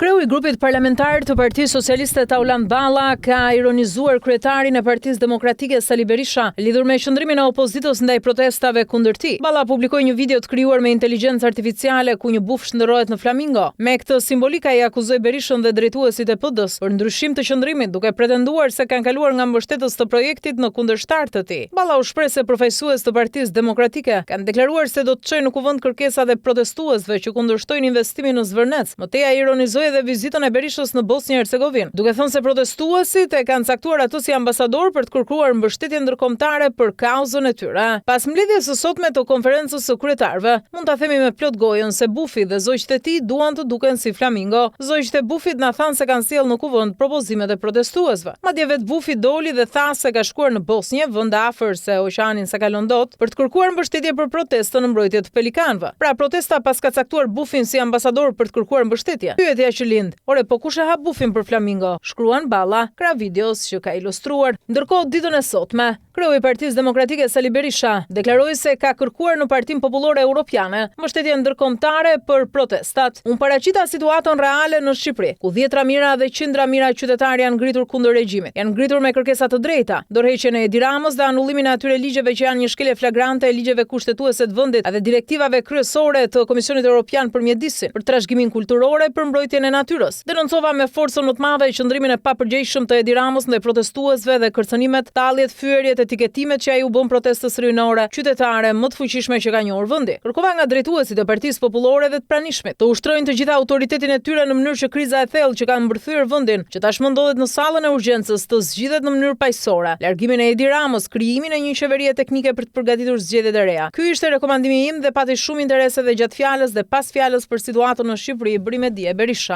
Kreu i grupit parlamentar të Partisë Socialiste Tauland Balla ka ironizuar kryetarin e Partisë Demokratike Sali Berisha lidhur me qëndrimin e opozitës ndaj protestave kundër tij. Balla publikoi një video të krijuar me inteligjencë artificiale ku një buf shndërrohet në flamingo. Me këtë simbolik ai akuzoi Berishën dhe drejtuesit e PD-s për ndryshim të qëndrimit, duke pretenduar se kanë kaluar nga mbështetës të projektit në kundërshtar të tij. Balla u shpreh se përfaqësues të Partisë Demokratike kanë deklaruar se do të çojnë në kuvend kërkesat e protestuesve që kundërshtojnë investimin në Zvërnec. Më tej ai ironizoi edhe vizitën e Berishës në Bosnjë Hercegovinë, duke thënë se protestuesit e kanë caktuar atë si ambasador për të kërkuar mbështetje ndërkombëtare për kauzën e tyre. Pas mbledhjes së sotme të konferencës së kryetarëve, mund ta themi me plot gojën se bufi dhe zogjtë e tij duan të duken si flamingo. Zogjtë e bufit na thanë se kanë sjellë në kuvend propozimet e protestuesve. Madje vet bufi doli dhe tha se ka shkuar në Bosnjë, vend afër se oqeanin sa kalon dot, për të kërkuar mbështetje për protestën në mbrojtje të pelikanëve. Pra protesta pas ka caktuar bufin si ambasador për të kërkuar mbështetje. Pyetja që lind: ore, po kush e ha bufin për flamingo? Shkruan Balla, krah videos që ka ilustruar. Ndërkohë ditën e sotme, kreu i Partisë Demokratike Sali Berisha deklaroi se ka kërkuar në Partinë Popullore Europiane mbështetje ndërkombëtare për protestat. Unë paraqita situatën reale në Shqipëri, ku dhjetra mijëra dhe qindra mijëra qytetarë janë ngritur kundër regjimit. Janë ngritur me kërkesa të drejta, dorëheqjen e Edi Ramës dhe anullimin e atyre ligjeve që janë një shkelje flagrante e ligjeve kushtetuese të vendit dhe direktivave kryesore të Komisionit Evropian për mjedisin, për trashëgiminë kulturore, për mbrojtjen e natyrës. Denoncova me forcën më të madhe qëndrimin e papërgjegjshëm të Edi Ramës ndaj protestuesve dhe kërcënimet, talljet, fyerjet, etiketimet që ai u bën protestës rinore qytetare më të fuqishme që ka njohur vendi. Kërkova nga drejtuesit e Partisë Popullore dhe të pranishmit të ushtrojnë të gjitha autoritetin e tyre në mënyrë që kriza e thellë që ka mbërthyer vendin, që tashmë ndodhet në sallën e urgjencës, të zgjidhet në mënyrë paqësore. Largimin e Edi Ramës, krijimin e një qeverie teknike për të përgatitur zgjedhjet e reja. Ky ishte rekomandimi im dhe pati shumë interes edhe gjatë fjalës dhe pas fjalës për situatën në Shqipëri, bëri me dije Berisha.